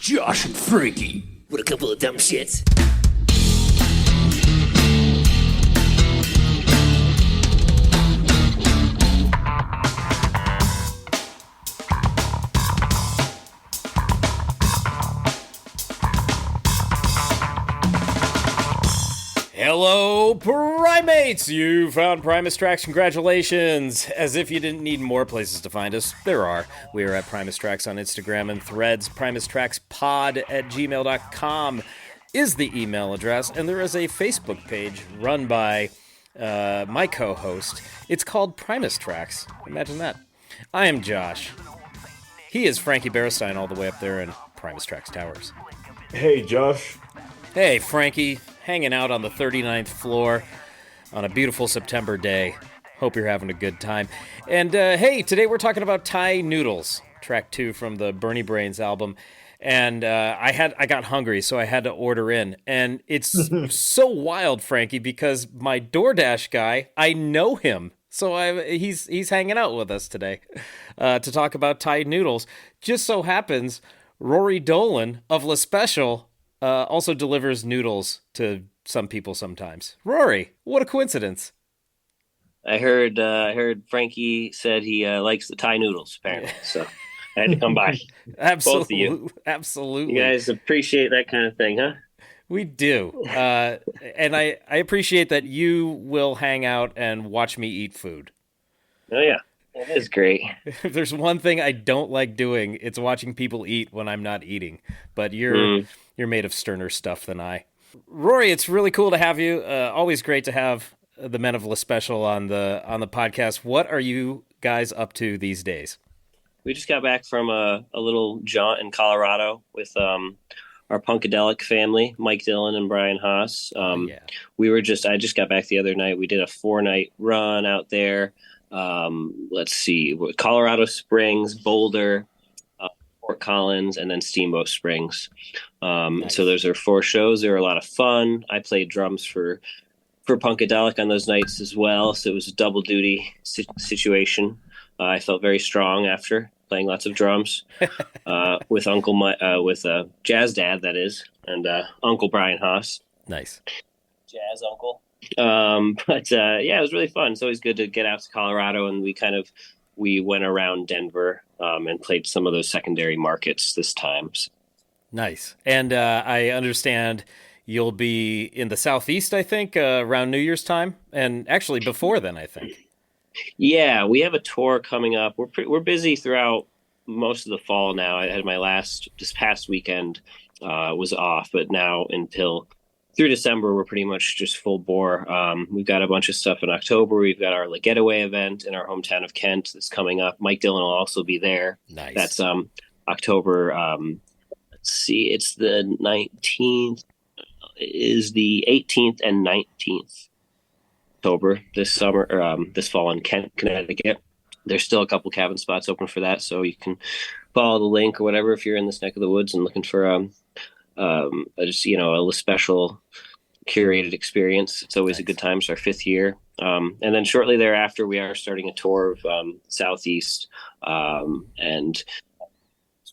Josh and Frankie. What a couple of dumb shits. Hello, Primates! You found Primus Tracks. Congratulations! As if you didn't need more places to find us, there are. We are at Primus Tracks on Instagram and Threads. PrimusTracksPod@gmail.com is the email address, and there is a Facebook page run by my co-host. It's called Primus Tracks. Imagine that. I am Josh. He is Frankie Berestein all the way up there in Primus Tracks Towers. Hey, Josh. Hey, Frankie. Hanging out on the 39th floor on a beautiful September day. Hope you're having a good time. And hey, today we're talking about Thai Noodles, track 2 from the Bernie Brains album. And I got hungry, so I had to order in. And it's so wild, Frankie, because my DoorDash guy, I know him. So he's hanging out with us today to talk about Thai Noodles. Just so happens, Rory Dolan of Lespecial also delivers noodles to some people sometimes. Rory, what a coincidence. I heard Frankie said he likes the Thai noodles, apparently. So I had to come by. Absolutely. Both of you. Absolutely. You guys appreciate that kind of thing, huh? We do. And I appreciate that you will hang out and watch me eat food. Oh, yeah. It is great. If there's one thing I don't like doing, it's watching people eat when I'm not eating. But you're made of sterner stuff than I. Rory, it's really cool to have you. Always great to have the Men of Lespecial on the podcast. What are you guys up to these days? We just got back from a little jaunt in Colorado with our Punkadelic family, Mike Dillon and Brian Haas. I just got back the other night. We did a 4-night run out there. Let's see, Colorado Springs, Boulder, Fort Collins, and then Steamboat Springs. Nice. So those are 4 shows. They were a lot of fun. I played drums for Punkadelic on those nights as well. So it was a double duty situation. I felt very strong after playing lots of drums with with Jazz Dad, that is, and Uncle Brian Haas. Nice. Jazz Uncle. It was really fun. It's always good to get out to Colorado, and we went around Denver and played some of those secondary markets this time. So. Nice. And I understand you'll be in the Southeast, I think, around New Year's time, and actually before then, I think. Yeah, we have a tour coming up. We're busy throughout most of the fall now. I had this past weekend was off, but now until through December, we're pretty much just full bore. We've got a bunch of stuff in October. We've got our Getaway event in our hometown of Kent that's coming up. Mike Dillon will also be there. Nice. That's October. Let's see, it's the 19th. Is the 18th and 19th October this fall in Kent, Connecticut. There's still a couple cabin spots open for that, so you can follow the link or whatever if you're in this neck of the woods and looking for a special curated experience. It's always nice. A good time. It's our 5th year. And then shortly thereafter, we are starting a tour of Southeast and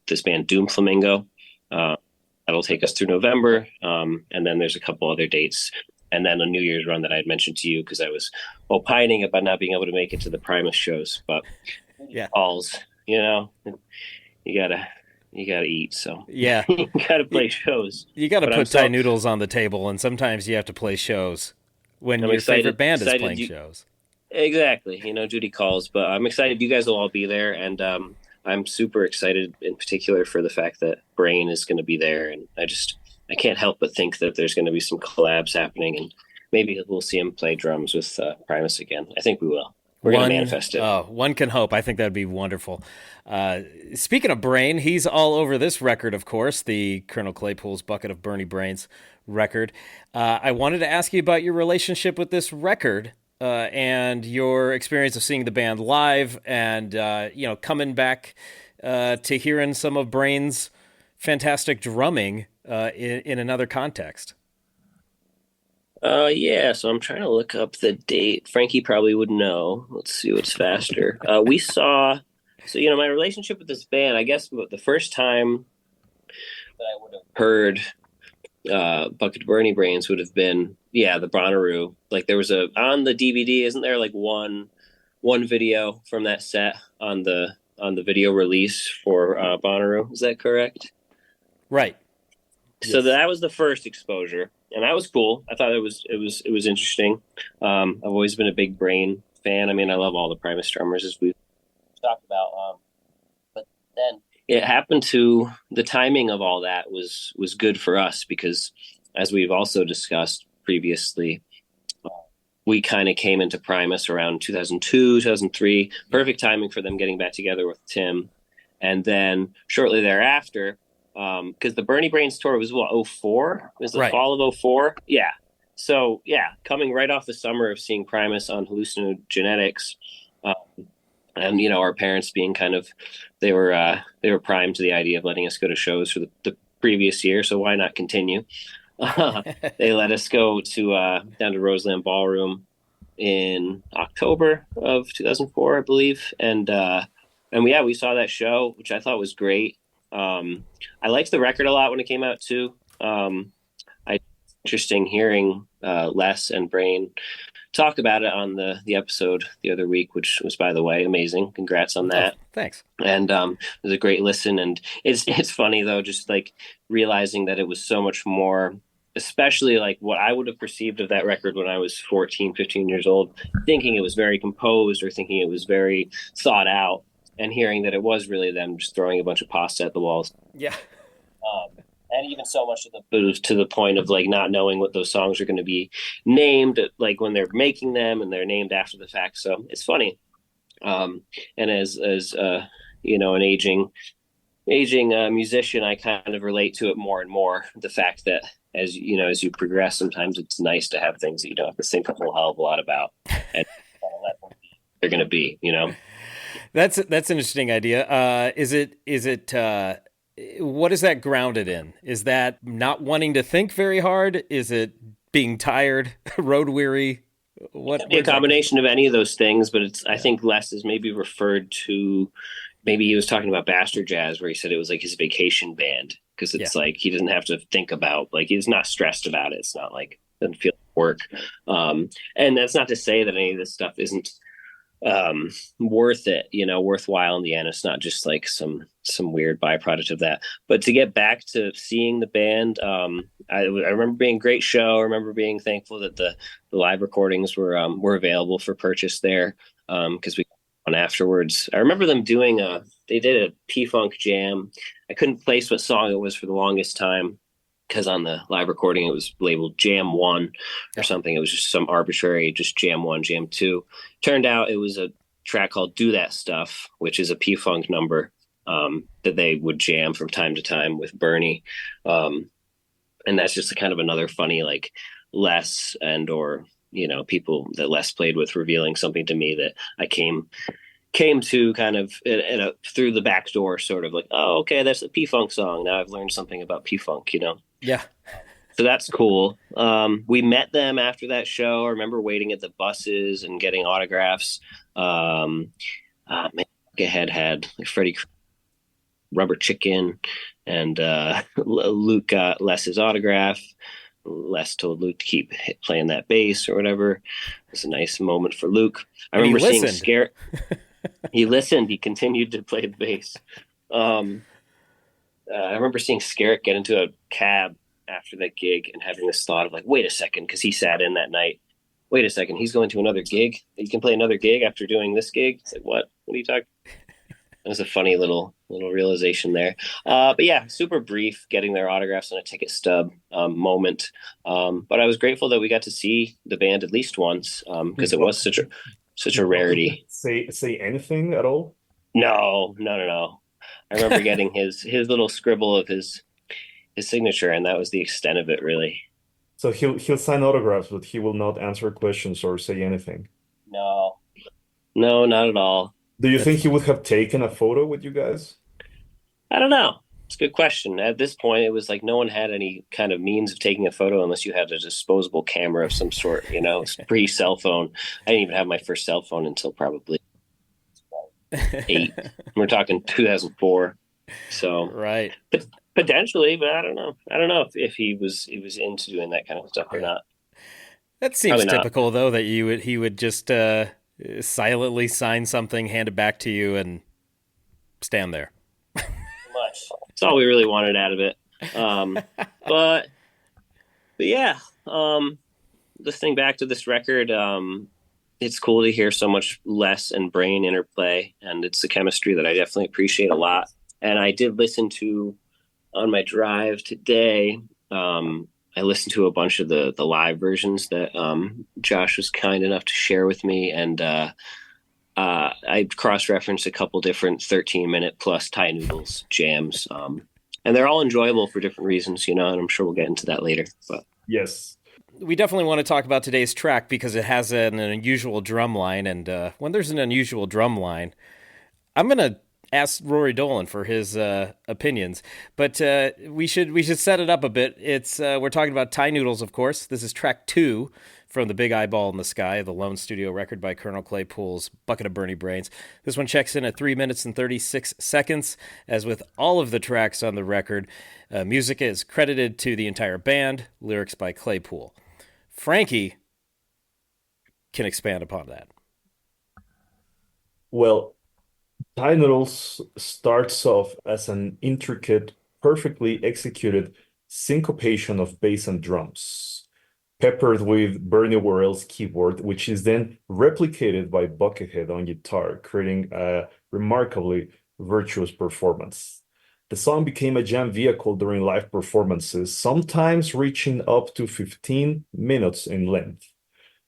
this band Doom Flamingo. That'll take us through November. And then there's a couple other dates. And then a New Year's run that I had mentioned to you because I was opining about not being able to make it to the Primus shows. But yeah, balls, you gotta eat. So yeah, you gotta play shows. You gotta put Thai noodles on the table, and sometimes you have to play shows when your favorite band is playing shows. Exactly. Duty calls. But I'm excited. You guys will all be there, and I'm super excited in particular for the fact that Brain is going to be there, and I can't help but think that there's going to be some collabs happening, and maybe we'll see him play drums with Primus again. I think we will. We're going to manifest it. One can hope. I think that would be wonderful. Speaking of Brain, he's all over this record, of course, the Colonel Claypool's Bucket of Bernie Brains record. I wanted to ask you about your relationship with this record and your experience of seeing the band live and, coming back to hearing some of Brain's fantastic drumming in another context. So I'm trying to look up the date. Frankie probably would know. Let's see what's faster. My relationship with this band, I guess the first time that I would have heard Bucket to Bernie Brains would have been the Bonnaroo. Like there was on the DVD, isn't there like one video from that set on the video release for Bonnaroo? Is that correct? Right. So that was the first exposure, and that was cool. I thought it was interesting. I've always been a big Brain fan. I mean, I love all the Primus drummers, as we've talked about. But then it happened to the timing of all that was good for us because, as we've also discussed previously, we kind of came into Primus around 2002, 2003. Perfect timing for them getting back together with Tim, and then shortly thereafter. Because the Bernie Brains tour was 2004? It was the fall of 2004? Yeah. So, coming right off the summer of seeing Primus on Hallucinogenetics, and, our parents being kind of, they were primed to the idea of letting us go to shows for the previous year, so why not continue? They let us go to down to Roseland Ballroom in October of 2004, I believe. And we saw that show, which I thought was great. I liked the record a lot when it came out too. Interesting hearing Les and Brain talk about it on the episode the other week, which was, by the way, amazing. Congrats on that. Oh, thanks. And it was a great listen. And it's funny though, just like realizing that it was so much more, especially like what I would have perceived of that record when I was 14, 15 years old, thinking it was very composed or thinking it was very thought out. And hearing that it was really them just throwing a bunch of pasta at the walls. Yeah. And even so much to the point of like not knowing what those songs are going to be named, like when they're making them and they're named after the fact. So it's funny. And as an aging musician, I kind of relate to it more and more. The fact that as you progress, sometimes it's nice to have things that you don't have to think a whole hell of a lot about and let them be. They're going to be, That's an interesting idea. Is it what is that grounded in? Is that not wanting to think very hard? Is it being tired, road weary? What? It could be a combination of any of those things, but I think Les is maybe referred to. Maybe he was talking about Bastard Jazz, where he said it was like his vacation band because it's like he doesn't have to think about, like he's not stressed about it. It's not like doesn't feel like work. And that's not to say that any of this stuff isn't worth it, worthwhile in the end. It's not just like some weird byproduct of that. But to get back to seeing the band, I remember being a great show. I remember being thankful that the live recordings were available for purchase there because we on afterwards. I remember them doing they did a P-Funk jam. I couldn't place what song it was for the longest time because on the live recording it was labeled Jam 1 or something. It was just some arbitrary, just Jam 1, Jam 2. Turned out it was a track called Do That Stuff, which is a P-Funk number that they would jam from time to time with Bernie. And that's just kind of another funny, like Les and or, people that Les played with revealing something to me that I came to kind of through the back door, sort of like, oh, okay, that's a P-Funk song. Now I've learned something about P-Funk, Yeah. So that's cool. We met them after that show. I remember waiting at the buses and getting autographs. Head had like Freddie Rubber Chicken, and Luke got Les's autograph. Les told Luke to keep playing that bass or whatever. It was a nice moment for Luke. I remember seeing Scare. He listened. He continued to play the bass. I remember seeing Scarrett get into a cab after that gig and having this thought of like, wait a second, because he sat in that night. Wait a second, he's going to another gig? He can play another gig after doing this gig? It's like, what? What are you talking? It was a funny little realization there. But yeah, super brief, getting their autographs on a ticket stub moment. But I was grateful that we got to see the band at least once because it was such a rarity. Say anything at all? No. I remember getting his little scribble of his signature, and that was the extent of it, really. So he'll sign autographs, but he will not answer questions or say anything. No, not at all. Do you think he would have taken a photo with you guys? I don't know. It's a good question. At this point, it was like no one had any kind of means of taking a photo unless you had a disposable camera of some sort, pre-cell phone. I didn't even have my first cell phone until probably 8. We're talking 2004. So right. Potentially, but I don't know. I don't know if he was into doing that kind of stuff or Yeah. not. That seems Probably not. typical, though, that he would just silently sign something, hand it back to you, and stand there. Much. That's all we really wanted out of it. Um, but but yeah, listening back to this record, it's cool to hear so much Les and Brain interplay, and it's a chemistry that I definitely appreciate a lot. And I did listen to on my drive today. I listened to a bunch of the live versions that Josh was kind enough to share with me, and I cross referenced a couple different 13-minute plus Thai Noodles jams, and they're all enjoyable for different reasons, and I'm sure we'll get into that later. But Yes. We definitely want to talk about today's track because it has an unusual drum line, and when there's an unusual drum line, I'm gonna ask Rory Dolan for his opinions, but we should set it up a bit. It's we're talking about Thai Noodles, of course. This is track 2 from the Big Eyeball in the Sky, the lone studio record by Colonel Claypool's Bucket of Bernie Brains. This one checks in at 3 minutes and 36 seconds. As with all of the tracks on the record, music is credited to the entire band, lyrics by Claypool. Frankie can expand upon that. Well, Thai Noodles starts off as an intricate, perfectly executed syncopation of bass and drums, peppered with Bernie Worrell's keyboard, which is then replicated by Buckethead on guitar, creating a remarkably virtuous performance. The song became a jam vehicle during live performances, sometimes reaching up to 15 minutes in length.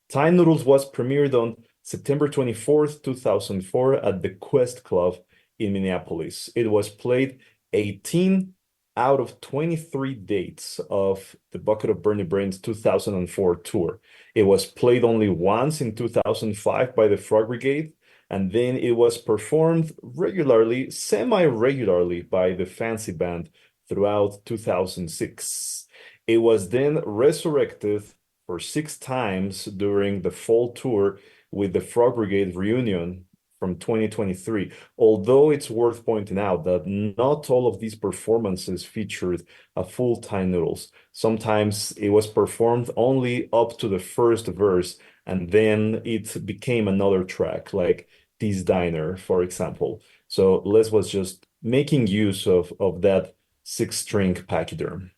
Thai Noodles was premiered on September 24th, 2004 at the Quest Club in Minneapolis. It was played 18 out of 23 dates of the Bucket of Bernie Brains 2004 tour. It was played only once in 2005 by the Frog Brigade, and then it was performed regularly, semi-regularly by the Fancy Band throughout 2006. It was then resurrected for 6 times during the fall tour with the Frog Brigade reunion from 2023. Although it's worth pointing out that not all of these performances featured a full Thai Noodles. Sometimes it was performed only up to the first verse, and then it became another track, like This Diner, for example. So Les was just making use of that 6-string pachyderm.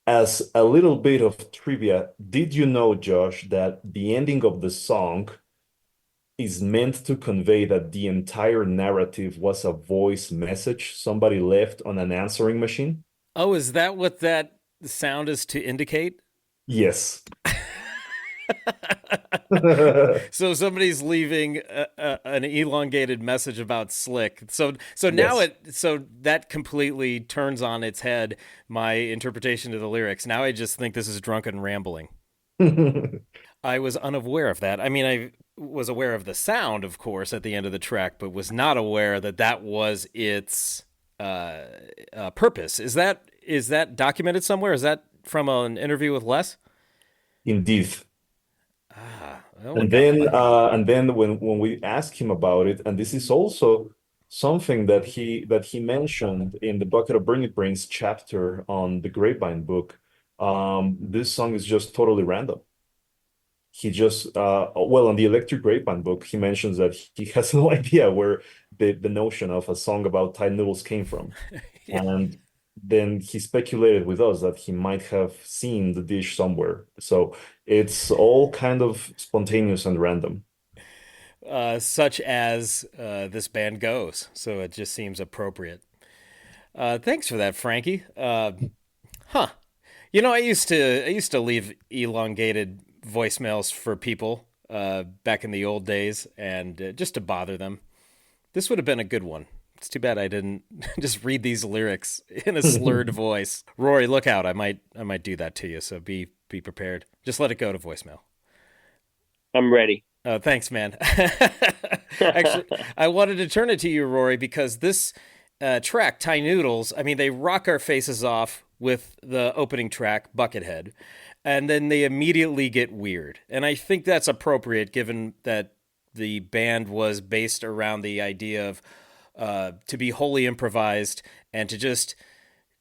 As a little bit of trivia, did you know, Josh, that the ending of the song is meant to convey that the entire narrative was a voice message somebody left on an answering machine? Oh, is that what that sound is to indicate? Yes. So somebody's leaving an elongated message about Slick. So now Yes. so that completely turns on its head my interpretation of the lyrics. Now I just think this is drunken rambling. I was unaware of that. I mean, I was aware of the sound, of course, at the end of the track, but was not aware that that was its purpose. Is that documented somewhere? Is that from an interview with Les? Indeed. Oh my And God. then when we asked him about it, and this is also something that he mentioned in the Bucket of Burning Brains chapter on the Grapevine book, this song is just totally random. He just well, on the Electric Grapevine book, he mentions that he has no idea where the notion of a song about Thai noodles came from. Yeah. And then he speculated with us that he might have seen the dish somewhere. So it's all kind of spontaneous and random. Such as this band goes. So it just seems appropriate. Thanks for that, Frankie. Huh. I used to leave elongated voicemails for people back in the old days, and just to bother them. This would have been a good one. It's too bad I didn't just read these lyrics in a slurred voice. Rory, look out! I might do that to you. So be prepared. Just let it go to voicemail. I'm ready. Thanks, man. Actually, I wanted to turn it to you, Rory, because this track, Thai Noodles, I mean, they rock our faces off with the opening track, Buckethead, and then they immediately get weird. And I think that's appropriate given that the band was based around the idea of to be wholly improvised and to just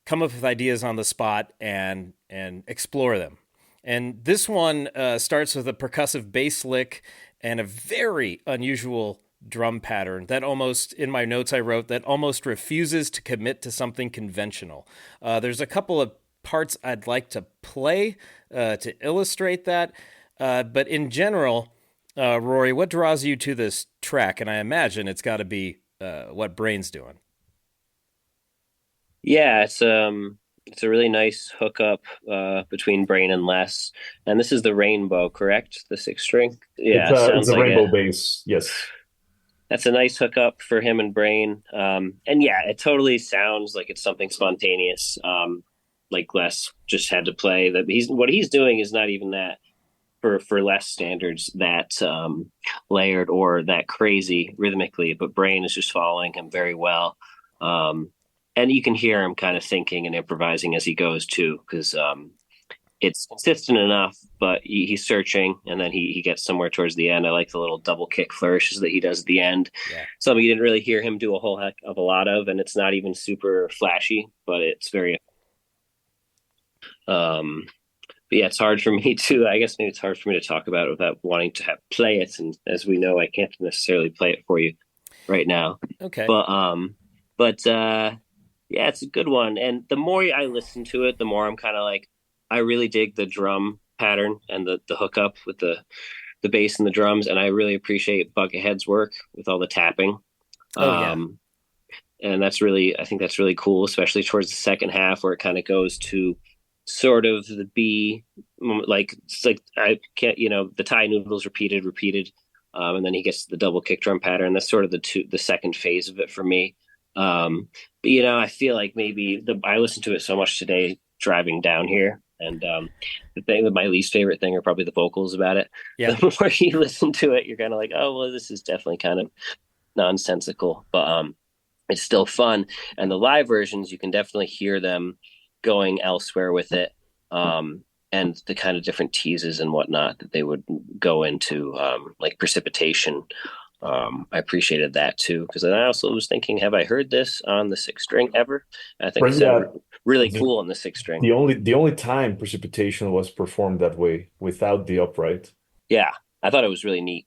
come up with ideas on the spot and explore them. And this one starts with a percussive bass lick and a very unusual drum pattern that almost, in my notes I wrote, that almost refuses to commit to something conventional. There's a couple of parts I'd like to play to illustrate that. But in general, Rory, what draws you to this track? And I imagine it's got to be what Brain's doing. Yeah, it's a really nice hookup between Brain and Les, and this is the Rainbow, correct? The 6-string. Yeah, it's a rainbow bass. Yes, that's a nice hookup for him and Brain. And yeah, it totally sounds like it's something spontaneous. Like Les just had to play that. What he's doing is not even that for Les standards that layered or that crazy rhythmically, but Brain is just following him very well. And you can hear him kind of thinking and improvising as he goes too, because it's consistent enough, but he's searching, and then he gets somewhere towards the end. I like the little double kick flourishes that he does at the end. Yeah. Something you didn't really hear him do a whole heck of a lot of, and it's not even super flashy, but it's very. But yeah, it's hard for me to. I guess maybe it's hard for me to talk about it without wanting to play it, and as we know, I can't necessarily play it for you right now. Okay. But yeah, it's a good one. And the more I listen to it, the more I'm kind of like, I really dig the drum pattern and the hookup with the bass and the drums. And I really appreciate Buckethead's work with all the tapping. And I think that's really cool, especially towards the second half where it kind of goes to sort of the B, like, it's like, I can't, the Thai Noodles repeated. And then he gets the double kick drum pattern. That's sort of the second phase of it for me. But I feel like maybe I listened to it so much today driving down here, and the thing that my least favorite thing are probably the vocals about it. Yeah. The more you listen to it, you're kind of like, oh well, this is definitely kind of nonsensical, but it's still fun. And the live versions, you can definitely hear them going elsewhere with it, and the kind of different teases and whatnot that they would go into, like Precipitation. I appreciated that too, because then I also was thinking, have I heard this on the 6-string ever? I think it's really cool on the 6-string. The only time Precipitation was performed that way without the upright. Yeah, I thought it was really neat.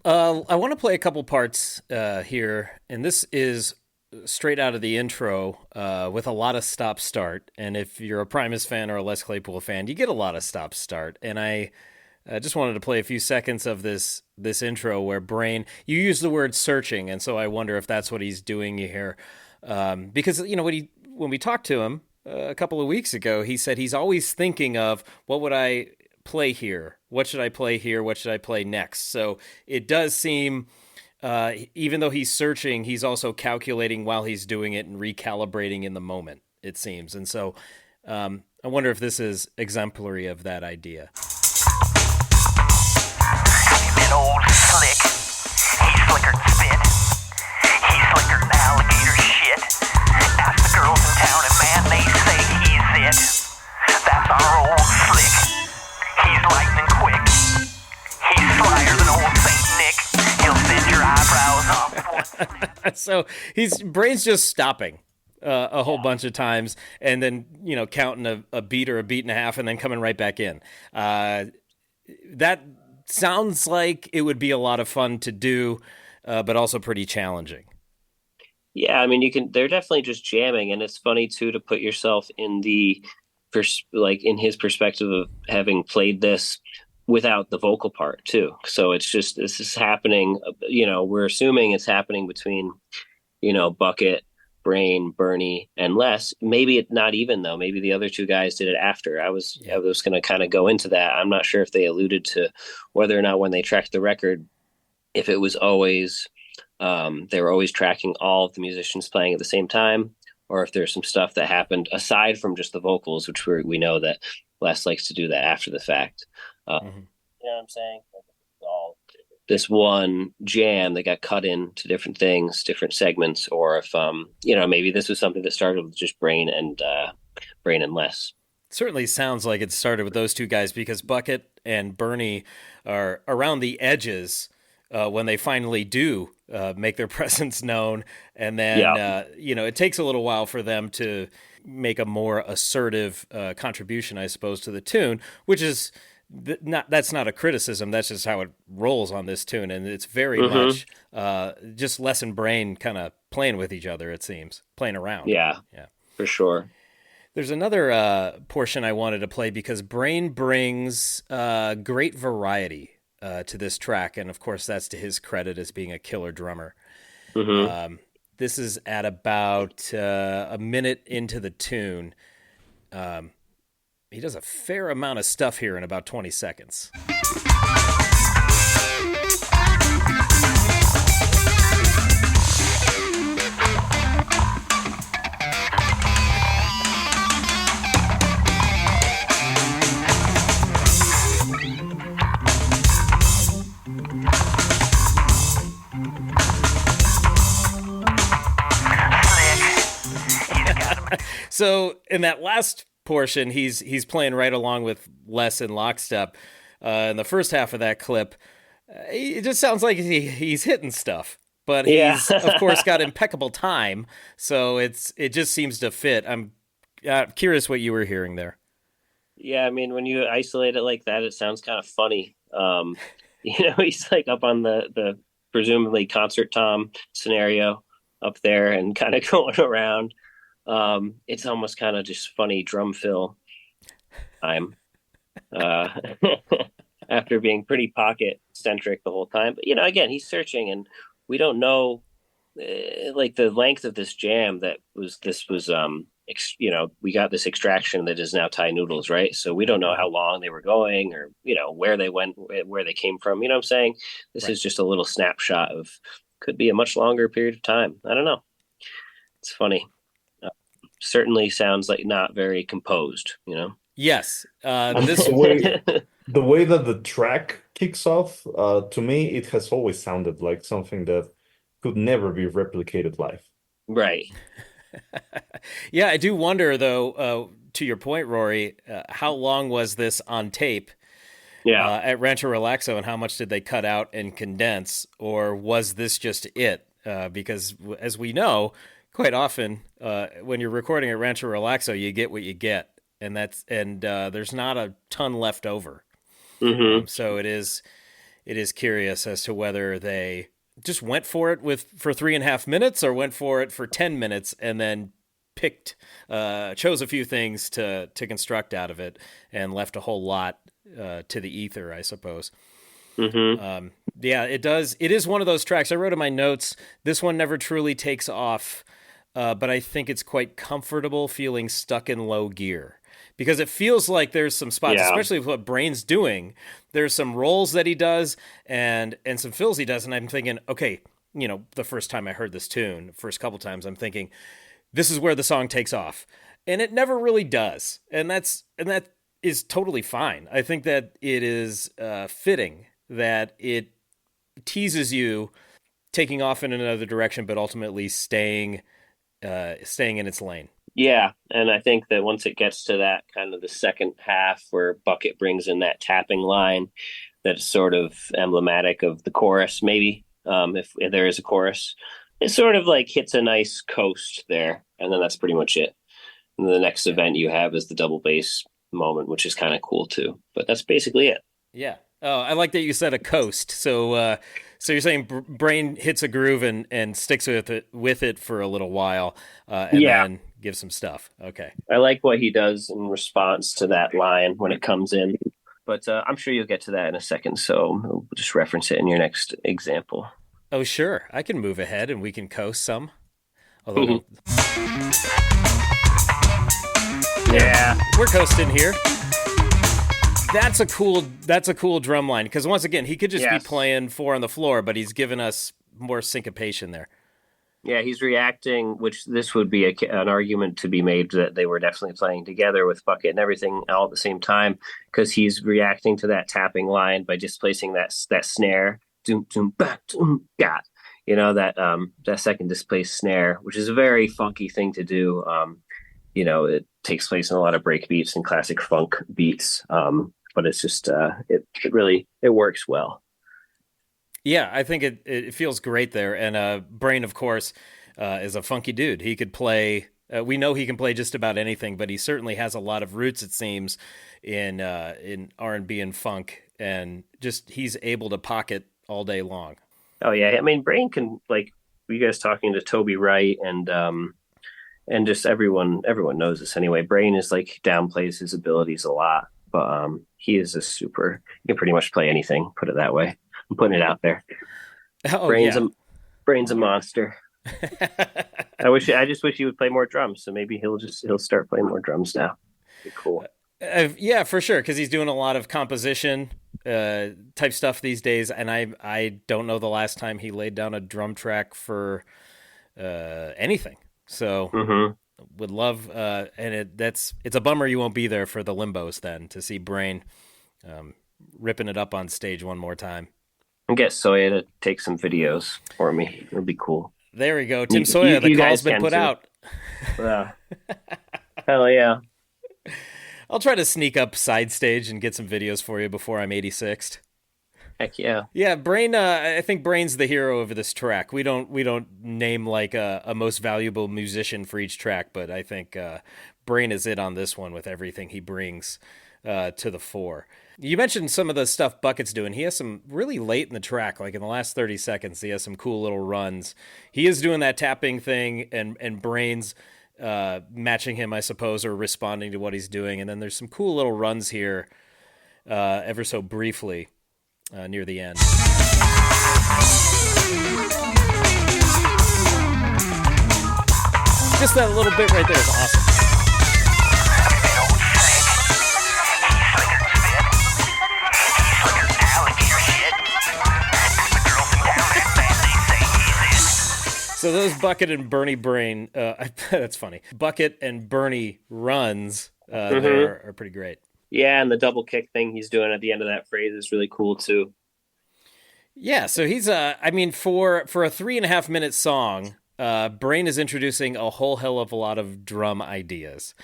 I want to play a couple parts here, and this is straight out of the intro with a lot of stop-start. And if you're a Primus fan or a Les Claypool fan, you get a lot of stop-start. And I just wanted to play a few seconds of this intro where Brain, you use the word searching, and so I wonder if that's what he's doing here. Because, when we talked to him a couple of weeks ago, he said he's always thinking of, what would I play here? What should I play here? What should I play next? So it does seem, even though he's searching, he's also calculating while he's doing it and recalibrating in the moment, it seems. And so I wonder if this is exemplary of that idea. Old slick, he's slicker than spit, he's slicker than alligator shit. Ask the girls in town and man, they say he's it. That's our old slick, he's lightning quick, he's slyer than old Saint Nick. He'll send your eyebrows up. So Brain's just stopping a whole bunch of times, and then counting a beat or a beat and a half, and then coming right back in. That sounds like it would be a lot of fun to do, but also pretty challenging. Yeah, I mean, they're definitely just jamming, and it's funny too to put yourself in in his perspective of having played this without the vocal part too. So it's just, this is happening, we're assuming it's happening between, Bucket, Brain, Bernie, and Les. Maybe it's not even though. Maybe the other two guys did it after. I was going to kind of go into that. I'm not sure if they alluded to whether or not when they tracked the record, if it was always they were always tracking all of the musicians playing at the same time, or if there's some stuff that happened aside from just the vocals, which we know that Les likes to do that after the fact. You know what I'm saying? All this one jam that got cut into different things, different segments, or if maybe this was something that started with just Brain and Les. It certainly sounds like it started with those two guys, because Bucket and Bernie are around the edges when they finally do make their presence known. And then, it takes a little while for them to make a more assertive contribution, I suppose, to the tune, which is that's not a criticism. That's just how it rolls on this tune. And it's very much just Les and Brain kind of playing with each other, it seems, playing around. Yeah, for sure. There's another portion I wanted to play because Brain brings great variety to this track. And, of course, that's to his credit as being a killer drummer. This is at about a minute into the tune. He does a fair amount of stuff here in about 20 seconds. So in that last portion, he's playing right along with Les in lockstep. In the first half of that clip, it just sounds like he's hitting stuff, but he's of course got impeccable time, so it just seems to fit. I'm curious what you were hearing there. Yeah, I mean, when you isolate it like that, it sounds kind of funny. He's like up on the presumably concert tom scenario up there and kind of going around. It's almost kind of just funny drum fill time after being pretty pocket centric the whole time. But, again, he's searching, and we don't know like the length of this jam we got this extraction that is now Thai Noodles, right? So we don't know how long they were going or, where they went, where they came from. You know what I'm saying? This is just a little snapshot of could be a much longer period of time. I don't know. It's funny. Certainly sounds like not very composed, Yes. The way that the track kicks off, to me, it has always sounded like something that could never be replicated live. Right. Yeah, I do wonder, though, to your point, Rory, how long was this on tape at Rancho Relaxo, and how much did they cut out and condense, or was this just it? Because, as we know, quite often, when you're recording at Rancho Relaxo, you get what you get, and there's not a ton left over. So it is curious as to whether they just went for it for 3.5 minutes, or went for it for 10 minutes, and then chose a few things to construct out of it, and left a whole lot to the ether, I suppose. Yeah, it does. It is one of those tracks. I wrote in my notes, this one never truly takes off. But I think it's quite comfortable feeling stuck in low gear, because it feels like there's some spots, especially with what Brain's doing. There's some rolls that he does and some fills he does. And I'm thinking, okay, the first time I heard this tune, first couple times, I'm thinking, this is where the song takes off. And it never really does. And that is totally fine. I think that it is fitting that it teases you taking off in another direction, but ultimately staying in its lane. Yeah, and I think that once it gets to that kind of the second half where Bucket brings in that tapping line that's sort of emblematic of the chorus, maybe, if there is a chorus, it sort of like hits a nice coast there, and then that's pretty much it. And the next event you have is the double bass moment, which is kind of cool too. But that's basically it. Yeah. Oh, I like that you said a coast. So you're saying Brain hits a groove and sticks with it for a little while, and then gives some stuff. Okay. I like what he does in response to that line when it comes in, but I'm sure you'll get to that in a second. So we'll just reference it in your next example. Oh, sure. I can move ahead and we can coast some. Although, we're coasting here. That's a cool drum line, because once again, he could just be playing 4 on the floor, but he's given us more syncopation there. Yeah, he's reacting, which this would be an argument to be made that they were definitely playing together with Bucket and everything all at the same time, because he's reacting to that tapping line by displacing that snare, doom doom ba doom ga, that second displaced snare, which is a very funky thing to do. It takes place in a lot of break beats and classic funk beats. But it's just it really works well. Yeah, I think it feels great there. And Brain, of course, is a funky dude. He could play. We know he can play just about anything, but he certainly has a lot of roots, it seems, in R&B and funk, and just he's able to pocket all day long. Oh yeah, I mean, Brain can like you guys talking to Toby Wright and just everyone knows this anyway. Brain is like downplays his abilities a lot, but he is a super. He can pretty much play anything. Put it that way. I'm putting it out there. Oh Brain's yeah. Brain's a monster. I just wish he would play more drums. So maybe he'll start playing more drums now. Be cool. Yeah, for sure, because he's doing a lot of composition type stuff these days, and I don't know the last time he laid down a drum track for anything. So would love, and it's a bummer you won't be there for the Limbos then to see Brain ripping it up on stage one more time. And get Soya to take some videos for me. It'll be cool. There we go, Tim Soya. The call's been put out. Yeah. Hell yeah. I'll try to sneak up side stage and get some videos for you before I'm 86th. Heck yeah. Yeah, Brain. I think Brain's the hero of this track. We don't name like a most valuable musician for each track, but I think Brain is it on this one with everything he brings to the fore. You mentioned some of the stuff Bucket's doing. He has some really late in the track, like in the last 30 seconds, he has some cool little runs. He is doing that tapping thing, and Brain's matching him, I suppose, or responding to what he's doing. And then there's some cool little runs here, ever so briefly, near the end. Just that little bit right there is awesome. So those Bucket and Bernie Brain, that's funny. Bucket and Bernie runs there are pretty great. Yeah, and the double kick thing he's doing at the end of that phrase is really cool too. Yeah, so he's I mean, for a 3.5 minute song, Brain is introducing a whole hell of a lot of drum ideas.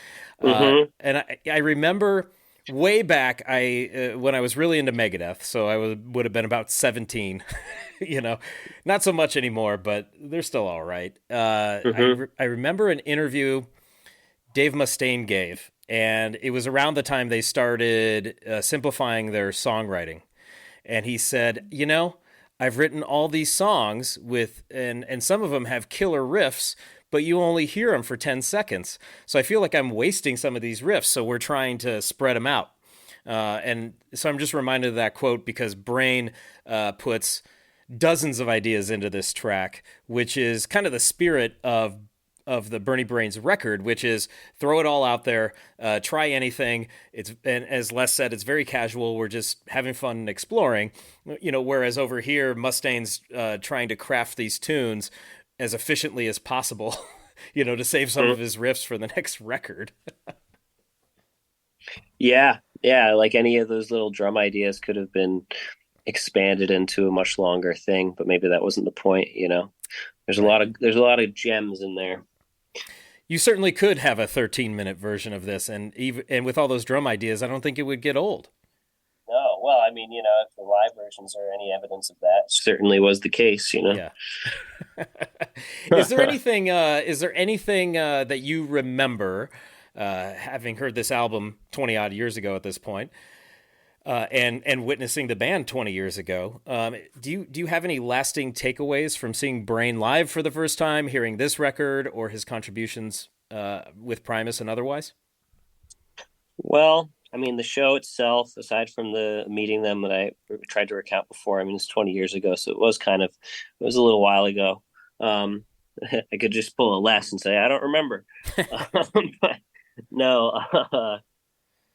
And I remember way back, when I was really into Megadeth, so I would have been about 17. You know, not so much anymore, but they're still all right. I remember an interview Dave Mustaine gave, and it was around the time they started simplifying their songwriting. And he said, you know, I've written all these songs with, and some of them have killer riffs, but you only hear them for 10 seconds. So I feel like I'm wasting some of these riffs, so we're trying to spread them out. And so I'm just reminded of that quote because Brain puts dozens of ideas into this track, which is kind of the spirit of the Bernie Brain's record, which is throw it all out there, try anything. And as Les said, it's very casual. We're just having fun and exploring, you know, whereas over here, Mustaine's trying to craft these tunes as efficiently as possible, you know, to save some of his riffs for the next record. Yeah, like any of those little drum ideas could have been expanded into a much longer thing, but maybe that wasn't the point, you know. There's a lot of gems in there. You certainly could have a 13-minute version of this, and with all those drum ideas, I don't think it would get old. No, well, I mean, you know, if the live versions are any evidence of that, certainly was the case, you know. Yeah. Is there anything that you remember, having heard this album 20 odd years ago at this point, and witnessing the band 20 years ago, do you have any lasting takeaways from seeing Brain live for the first time, hearing this record, or his contributions with Primus and otherwise? Well, I mean, the show itself, aside from the meeting them that I tried to recount before, I mean, it's 20 years ago, so it was a little while ago. I could just pull a Les and say, I don't remember. But no,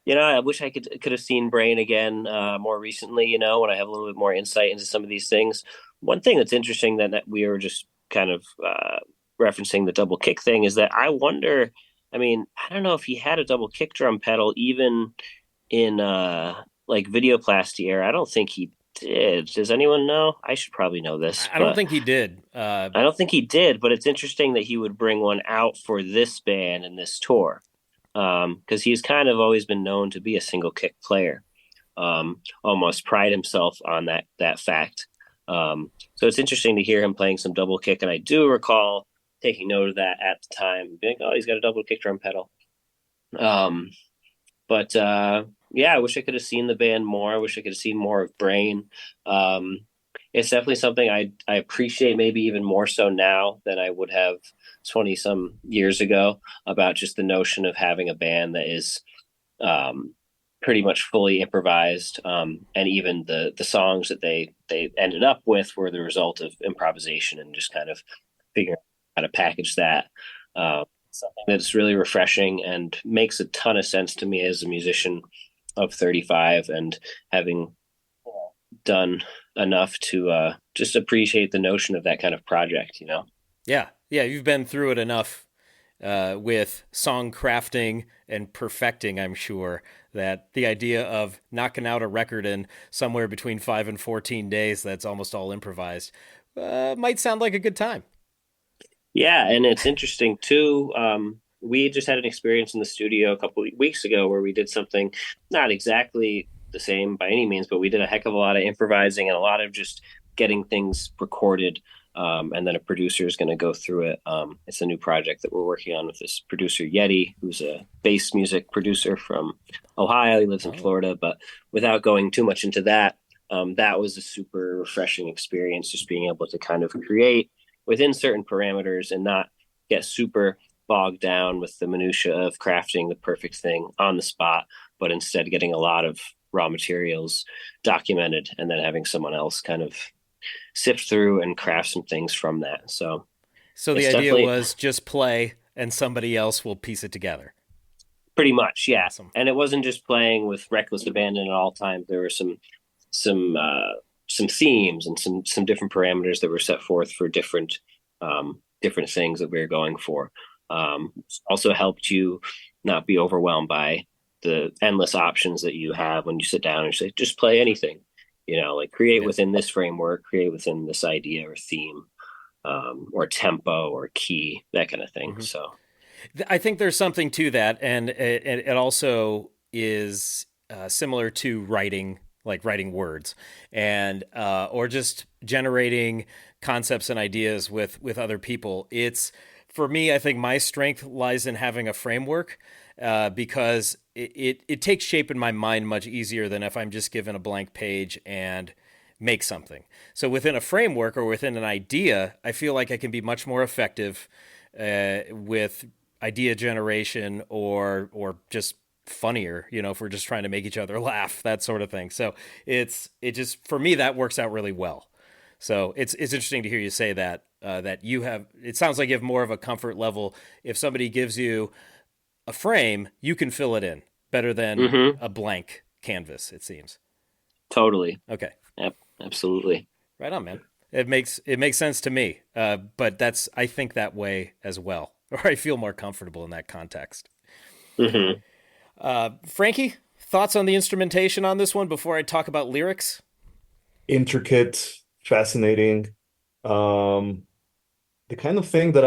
you know, I wish I could have seen Brain again more recently, you know, when I have a little bit more insight into some of these things. One thing that's interesting that we were just kind of referencing the double kick thing is that I wonder, I mean, I don't know if he had a double kick drum pedal even in like Videoplasty era. I don't think he did. Does anyone know? I should probably know this. I don't think he did. I don't think he did, but it's interesting that he would bring one out for this band and this tour. Because he's kind of always been known to be a single kick player, almost pride himself on that fact. So it's interesting to hear him playing some double kick, and I do recall taking note of that at the time, being like, oh, he's got a double kick drum pedal. But yeah, I wish I could have seen the band more. I wish I could have seen more of Brain. It's definitely something I appreciate maybe even more so now than I would have 20 some years ago, about just the notion of having a band that is pretty much fully improvised. And even the songs that they ended up with were the result of improvisation and just kind of figuring out how to package that. Something that's really refreshing and makes a ton of sense to me as a musician of 35, and having done enough to just appreciate the notion of that kind of project, Yeah, you've been through it enough with song crafting and perfecting, I'm sure, that the idea of knocking out a record in somewhere between 5 and 14 days that's almost all improvised might sound like a good time. Yeah, and it's interesting too. We just had an experience in the studio a couple of weeks ago where we did something not exactly the same by any means, but we did a heck of a lot of improvising and a lot of just getting things recorded. And then a producer is going to go through it. It's a new project that we're working on with this producer, Yeti, who's a bass music producer from Ohio. He lives in Florida, but without going too much into that, that was a super refreshing experience, just being able to kind of create within certain parameters and not get super bogged down with the minutia of crafting the perfect thing on the spot, but instead getting a lot of raw materials documented and then having someone else kind of sift through and craft some things from that. So the idea was just play and somebody else will piece it together. Pretty much, yeah. Awesome. And it wasn't just playing with reckless abandon at all times. There were some themes and some different parameters that were set forth for different things that we were going for. Also helped you not be overwhelmed by the endless options that you have when you sit down and say, just play anything, like create within this framework, create within this idea or theme, or tempo or key, that kind of thing. Mm-hmm. So I think there's something to that. And it also is similar to writing words and or just generating concepts and ideas with other people. It's, for me, I think my strength lies in having a framework because it takes shape in my mind much easier than if I'm just given a blank page and make something. So within a framework or within an idea, I feel like I can be much more effective with idea generation or just funnier, if we're just trying to make each other laugh, that sort of thing. So it just, for me, that works out really well. So it's interesting to hear you say that you have, it sounds like you have more of a comfort level. If somebody gives you a frame, you can fill it in better than a blank canvas, it seems. Totally. Okay. Yep. Absolutely. Right on, man. It makes sense to me. But I think that way as well, or I feel more comfortable in that context. Mm-hmm. Frankie, thoughts on the instrumentation on this one before I talk about lyrics? Intricate, fascinating. The kind of thing that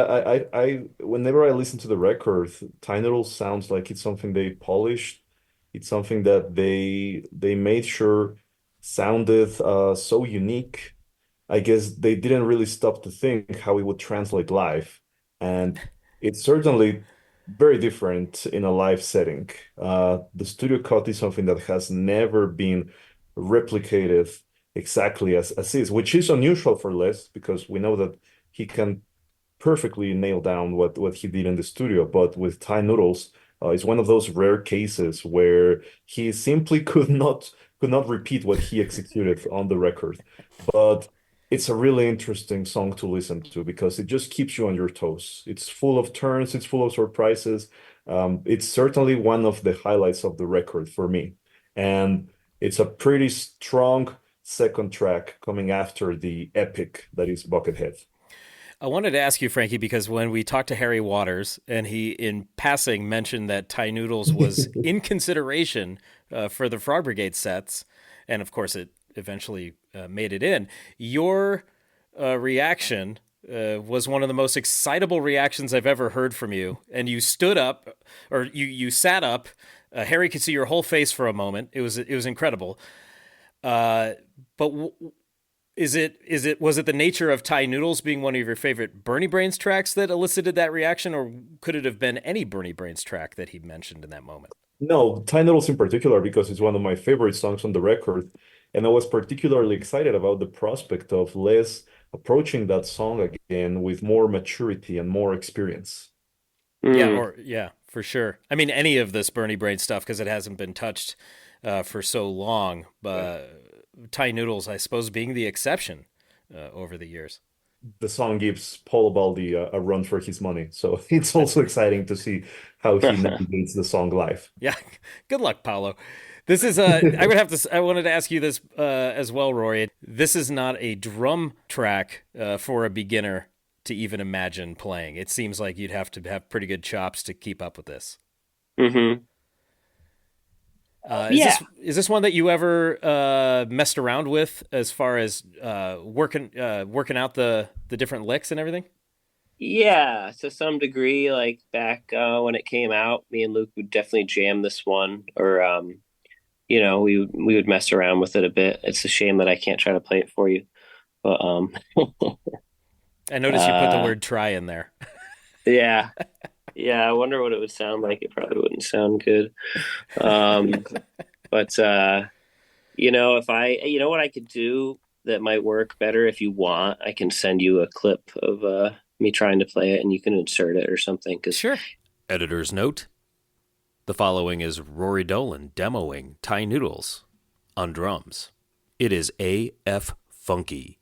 I whenever I listen to the record, Tiny Noodles sounds like it's something they polished. It's something that they made sure sounded so unique. I guess they didn't really stop to think how it would translate live. And it's certainly very different in a live setting. The studio cut is something that has never been replicated exactly as is, which is unusual for Les because we know that he can perfectly nail down what he did in the studio. But with Thai Noodles, it's one of those rare cases where he simply could not repeat what he executed on the record. But it's a really interesting song to listen to because it just keeps you on your toes. It's full of turns, it's full of surprises. It's certainly one of the highlights of the record for me. And it's a pretty strong second track coming after the epic that is Buckethead. I wanted to ask you, Frankie, because when we talked to Harry Waters and he, in passing, mentioned that Thai Noodles was in consideration for the Frog Brigade sets, and of course it eventually made it in, your reaction was one of the most excitable reactions I've ever heard from you. And you stood up, or you sat up. Harry could see your whole face for a moment. It was incredible. But Was it the nature of Thai Noodles being one of your favorite Bernie Brains tracks that elicited that reaction, or could it have been any Bernie Brains track that he mentioned in that moment? No, Tiny Noodles in particular, because it's one of my favorite songs on the record. And I was particularly excited about the prospect of Les approaching that song again with more maturity and more experience. Yeah, for sure. I mean, any of this Bernie Brains stuff, because it hasn't been touched for so long. But Thai Noodles, I suppose, being the exception over the years. The song gives Paul Baldi a run for his money. So it's also exciting to see how he navigates the song live. Yeah, good luck, Paolo. This is I wanted to ask you this as well, Rory. This is not a drum track for a beginner to even imagine playing. It seems like you'd have to have pretty good chops to keep up with this. Mm-hmm. Is this one that you ever messed around with as far as working out the different licks and everything? Yeah, to some degree. Like back when it came out, me and Luke would definitely jam this one, or we would mess around with it a bit. It's a shame that I can't try to play it for you, but I noticed you put the word "try" in there. Yeah. Yeah, I wonder what it would sound like. It probably wouldn't sound good. But if what I could do that might work better if you want, I can send you a clip of me trying to play it and you can insert it or something. Sure. Editor's note. The following is Rory Dolan demoing Thai Noodles on drums. It is AF funky.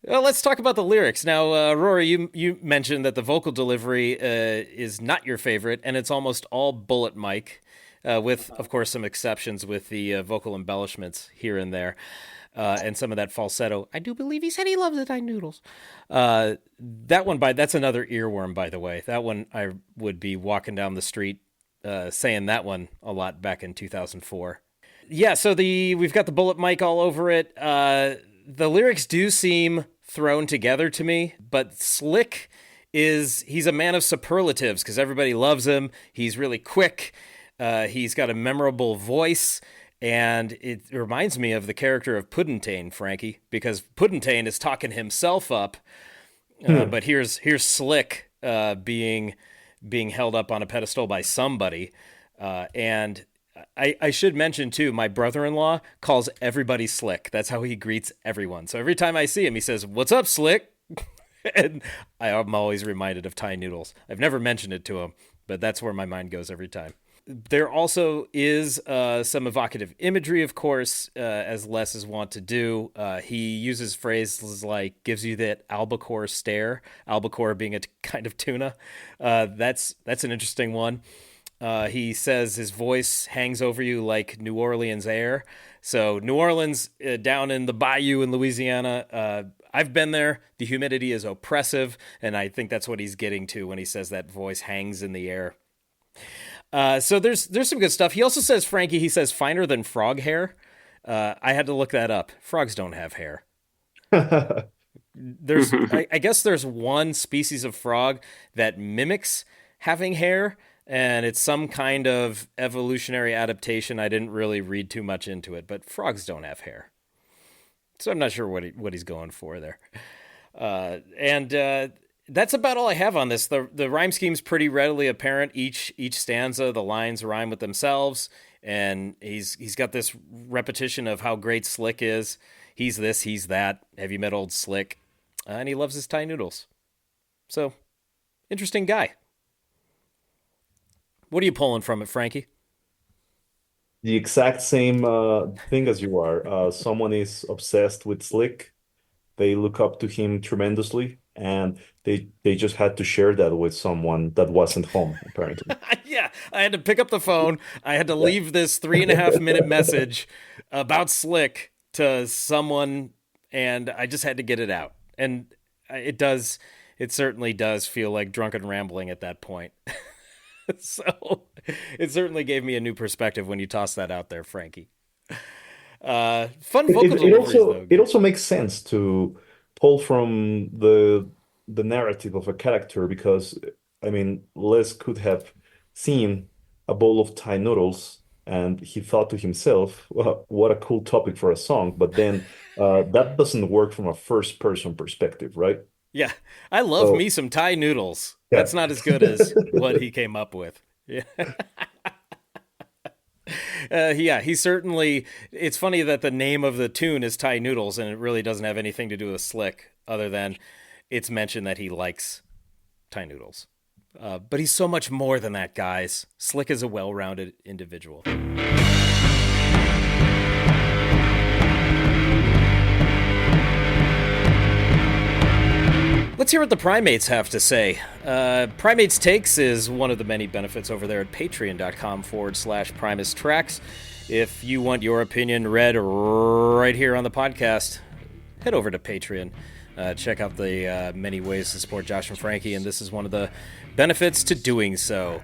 Well, let's talk about the lyrics. Now, Rory, you mentioned that the vocal delivery is not your favorite, and it's almost all bullet mic, with, of course, some exceptions with the vocal embellishments here and there, and some of that falsetto. I do believe he said he loves the Thai noodles. That's another earworm, by the way. That one, I would be walking down the street saying that one a lot back in 2004. Yeah, so we've got the bullet mic all over it. The lyrics do seem thrown together to me, but Slick he's a man of superlatives because everybody loves him. He's really quick. He's got a memorable voice, and it reminds me of the character of Puddintain, Frankie, because Puddintain is talking himself up, but here's Slick being held up on a pedestal by somebody, and I should mention, too, my brother-in-law calls everybody Slick. That's how he greets everyone. So every time I see him, he says, "What's up, Slick?" And I'm always reminded of Thai Noodles. I've never mentioned it to him, but that's where my mind goes every time. There also is some evocative imagery, of course, as Les is wont to do. He uses phrases like, gives you that albacore stare, albacore being a kind of tuna. That's an interesting one. He says his voice hangs over you like New Orleans air. So New Orleans, down in the bayou in Louisiana, I've been there. The humidity is oppressive, and I think that's what he's getting to when he says that voice hangs in the air. So there's some good stuff. He also says, Frankie, he says finer than frog hair. I had to look that up. Frogs don't have hair. I guess there's one species of frog that mimics having hair, and it's some kind of evolutionary adaptation. I didn't really read too much into it, but frogs don't have hair. So I'm not sure what he's going for there. And that's about all I have on this. The rhyme scheme's pretty readily apparent. Each stanza, the lines rhyme with themselves, and he's got this repetition of how great Slick is. He's this, he's that. Have you met old Slick? And he loves his Thai noodles. So, interesting guy. What are you pulling from it, Frankie? The exact same thing as you are. Someone is obsessed with Slick. They look up to him tremendously, and they just had to share that with someone that wasn't home, apparently. Yeah, I had to pick up the phone. I had to leave this 3.5 minute message about Slick to someone, and I just had to get it out. And it certainly does feel like drunken rambling at that point. So it certainly gave me a new perspective when you tossed that out there, Frankie. Fun vocal deliveries, though. It also makes sense to pull from the narrative of a character because, I mean, Les could have seen a bowl of Thai noodles and he thought to himself, well, what a cool topic for a song. But then that doesn't work from a first person perspective, right? Yeah, I love me some Thai noodles. Yeah. That's not as good as what he came up with. Yeah. Yeah, he certainly... It's funny that the name of the tune is Thai Noodles, and it really doesn't have anything to do with Slick, other than it's mentioned that he likes Thai noodles. But he's so much more than that, guys. Slick is a well-rounded individual. Let's hear what the Primates have to say. Primates Takes is one of the many benefits over there at patreon.com/Primus Tracks. If you want your opinion read right here on the podcast, head over to Patreon. Check out the many ways to support Josh and Frankie, and this is one of the benefits to doing so.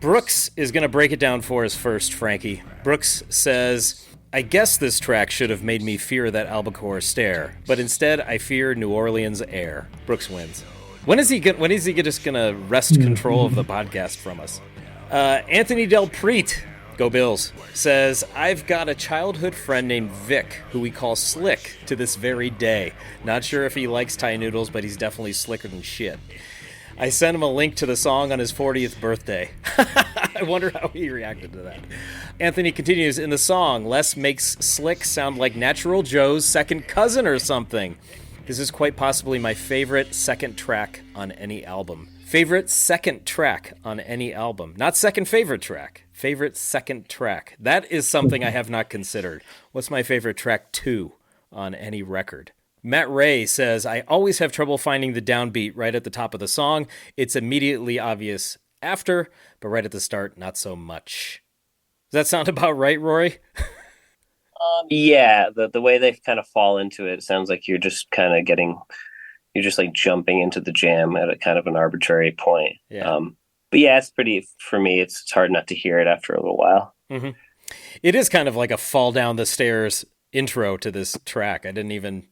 Brooks is going to break it down for us first, Frankie. Brooks says, I guess this track should have made me fear that albacore stare, but instead I fear New Orleans air. Brooks wins. When is he just going to wrest control of the podcast from us? Anthony Del Preet, go Bills, says, I've got a childhood friend named Vic who we call Slick to this very day. Not sure if he likes Thai noodles, but he's definitely slicker than shit. I sent him a link to the song on his 40th birthday. I wonder how he reacted to that. Anthony continues, in the song, Les makes Slick sound like Natural Joe's second cousin or something. This is quite possibly my favorite second track on any album. Favorite second track on any album. Not second favorite track. Favorite second track. That is something I have not considered. What's my favorite track 2 on any record? Matt Ray says, I always have trouble finding the downbeat right at the top of the song. It's immediately obvious after, but right at the start, not so much. Does that sound about right, Rory? Yeah, the way they kind of fall into it sounds like you're just like jumping into the jam at a kind of an arbitrary point. Yeah. But yeah, for me, it's hard not to hear it after a little while. Mm-hmm. It is kind of like a fall down the stairs intro to this track. I didn't even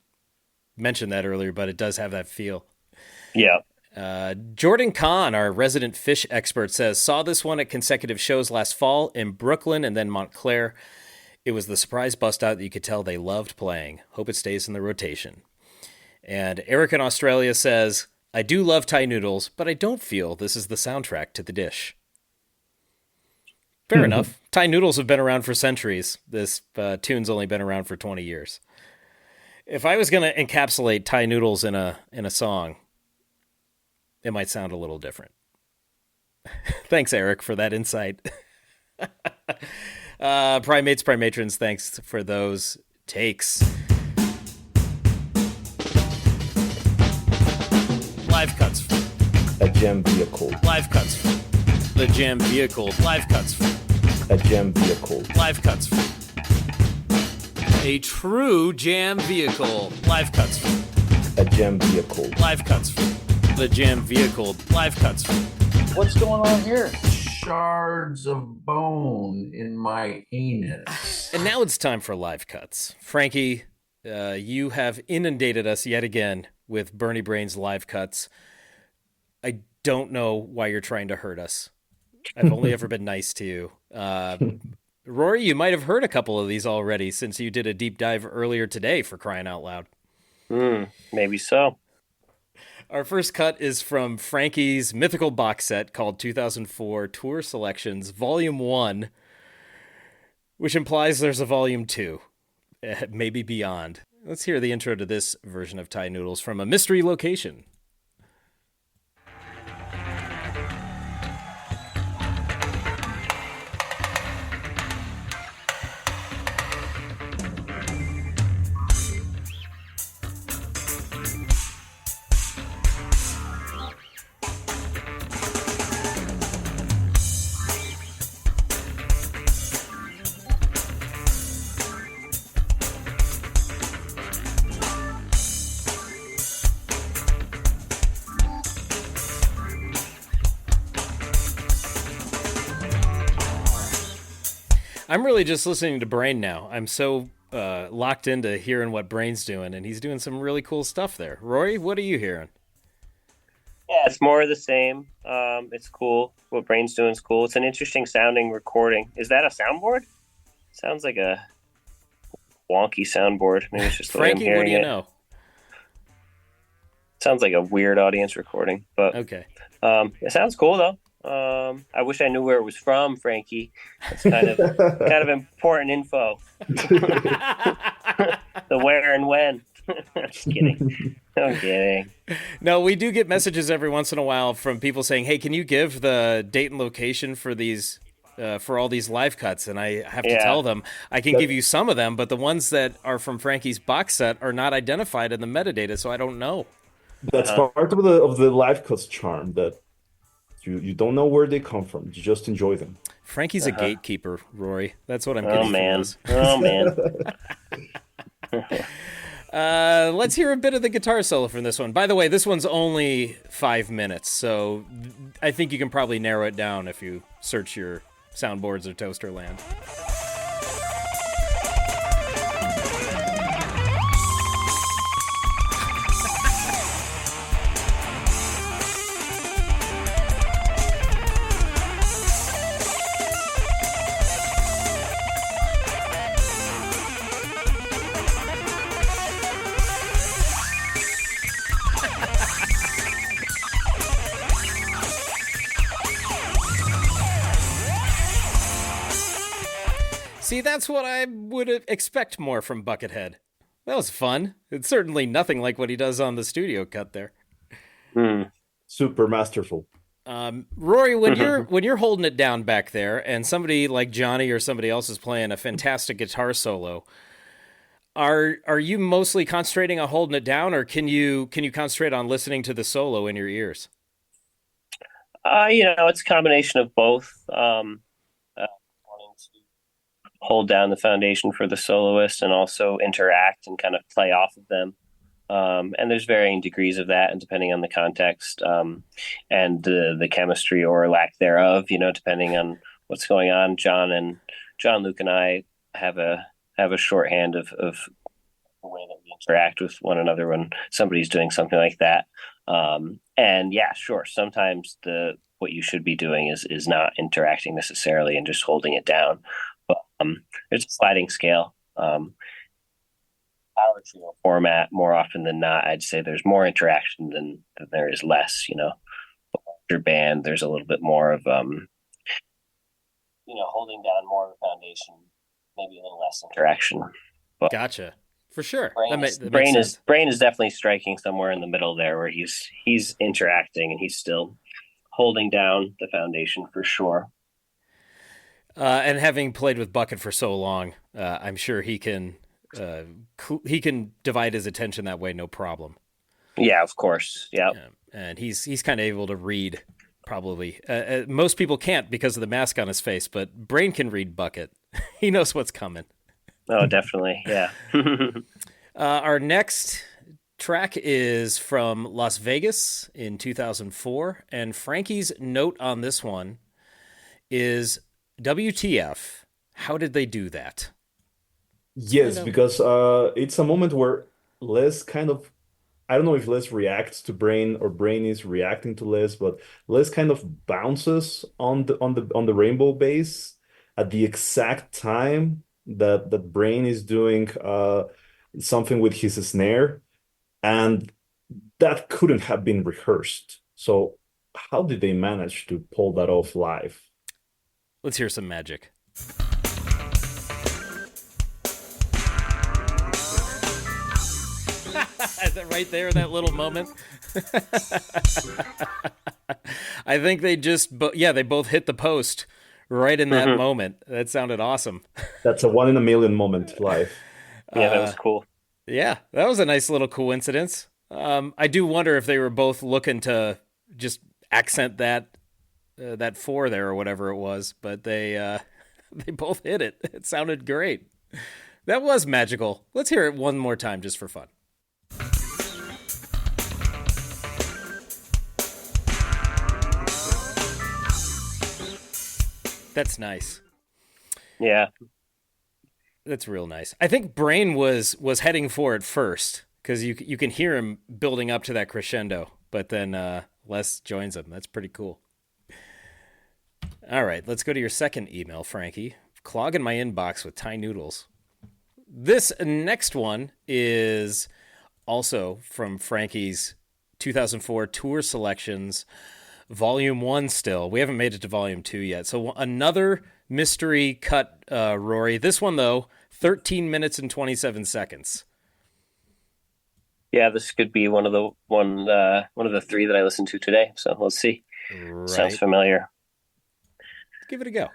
mention that earlier, but it does have that feel. Yeah. Jordan Kahn, our resident Fish expert, says, saw this one at consecutive shows last fall in Brooklyn and then Montclair. It was the surprise bust out that you could tell they loved playing. Hope it stays in the rotation. And Eric in Australia says, I do love Thai noodles, but I don't feel this is the soundtrack to the dish. Fair enough. Thai noodles have been around for centuries. This tune's only been around for 20 years. If I was going to encapsulate Thai noodles in a song, it might sound a little different. Thanks, Eric, for that insight. Primates, Primatrons, thanks for those takes. Live cuts. A jam vehicle. Live cuts. The jam vehicle. Live cuts. A jam vehicle. Live cuts. A true jam vehicle. Live cuts. A jam vehicle. Live cuts. The jam vehicle. Live cuts. What's going on here? Shards of bone in my anus. And now it's time for live cuts. Frankie, you have inundated us yet again with Bernie Brain's live cuts. I don't know why you're trying to hurt us. I've only ever been nice to you. Rory, you might have heard a couple of these already since you did a deep dive earlier today, for crying out loud. Maybe so. Our first cut is from Frankie's mythical box set called 2004 Tour Selections Volume 1, which implies there's a Volume 2, maybe beyond. Let's hear the intro to this version of Thai Noodles from a mystery location. I'm really just listening to Brain now. I'm so locked into hearing what Brain's doing, and he's doing some really cool stuff there. Rory, what are you hearing? Yeah, it's more of the same. It's cool. What Brain's doing is cool. It's an interesting sounding recording. Is that a soundboard? Sounds like a wonky soundboard. Maybe it's just the way I'm Frankie, hearing what do you it. know? Sounds like a weird audience recording, but Okay. it sounds cool though. I wish I knew where it was from, Frankie. That's kind of important info. The where and when. I'm just kidding. I'm kidding. No, we do get messages every once in a while from people saying, "Hey, can you give the date and location for these, for all these live cuts?" And I have to tell them I can give you some of them, but the ones that are from Frankie's box set are not identified in the metadata, so I don't know. That's part of the live cuts charm, that you don't know where they come from. You just enjoy them. Frankie's a gatekeeper, Rory. That's what I'm getting from this. Oh man. Let's hear a bit of the guitar solo from this one. By the way, this one's only 5 minutes, so I think you can probably narrow it down if you search your soundboards or Toaster Land. See, that's what I would expect more from Buckethead. That was fun. It's certainly nothing like what he does on the studio cut there. Super masterful. Rory, when you're holding it down back there, and somebody like Johnny or somebody else is playing a fantastic guitar solo, are you mostly concentrating on holding it down, or can you concentrate on listening to the solo in your ears? It's a combination of both. Wanting to hold down the foundation for the soloist and also interact and kind of play off of them. And there's varying degrees of that, and depending on the context and the chemistry or lack thereof, depending on what's going on. John, Luke, and I have a shorthand of the way that we interact with one another when somebody's doing something like that. And yeah, sure. Sometimes what you should be doing is not interacting necessarily and just holding it down. But there's a sliding scale. Power trio format, more often than not, I'd say there's more interaction than there is less. Your band, there's a little bit more of holding down more of a foundation, maybe a little less interaction. But Gotcha. For sure. Brain is definitely striking somewhere in the middle there, where he's interacting and he's still holding down the foundation for sure. And having played with Bucket for so long, I'm sure he can divide his attention that way, no problem. Yeah, of course. Yeah. And he's kind of able to read, probably. Most people can't because of the mask on his face, but Brain can read Bucket. He knows what's coming. Oh, definitely. Yeah. Our next track is from Las Vegas in 2004, and Frankie's note on this one is WTF. How did they do that? Yes, because it's a moment where Les kind of I don't know if Les reacts to Brain or Brain is reacting to Les, but Les kind of bounces on the rainbow bass at the exact time that Brain is doing something with his snare, and that couldn't have been rehearsed. So how did they manage to pull that off live? Let's hear some magic. Is that right there in that little moment? I think they just, they both hit the post right in that moment. That sounded awesome. That's a 1 in a million moment live. Yeah, that was cool. Yeah, that was a nice little coincidence. I do wonder if they were both looking to just accent that four there or whatever it was, but they both hit it. It sounded great. That was magical. Let's hear it one more time just for fun. That's nice. Yeah. That's real nice. I think Brain was heading for it first because you can hear him building up to that crescendo, but then Les joins him. That's pretty cool. All right, let's go to your second email, Frankie. Clogging my inbox with Thai noodles. This next one is also from Frankie's 2004 Tour Selections, Volume 1 still. We haven't made it to Volume 2 yet. So another mystery cut, Rory. This one, though, 13 minutes and 27 seconds. Yeah, this could be one of the three that I listened to today. So let's see. Right. Sounds familiar. Let's give it a go.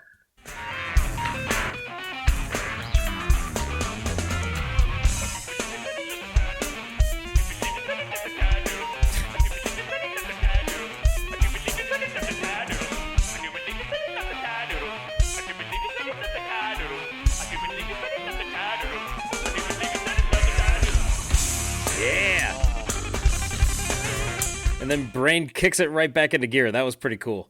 Yeah. And then Brain kicks it right back into gear. That was pretty cool.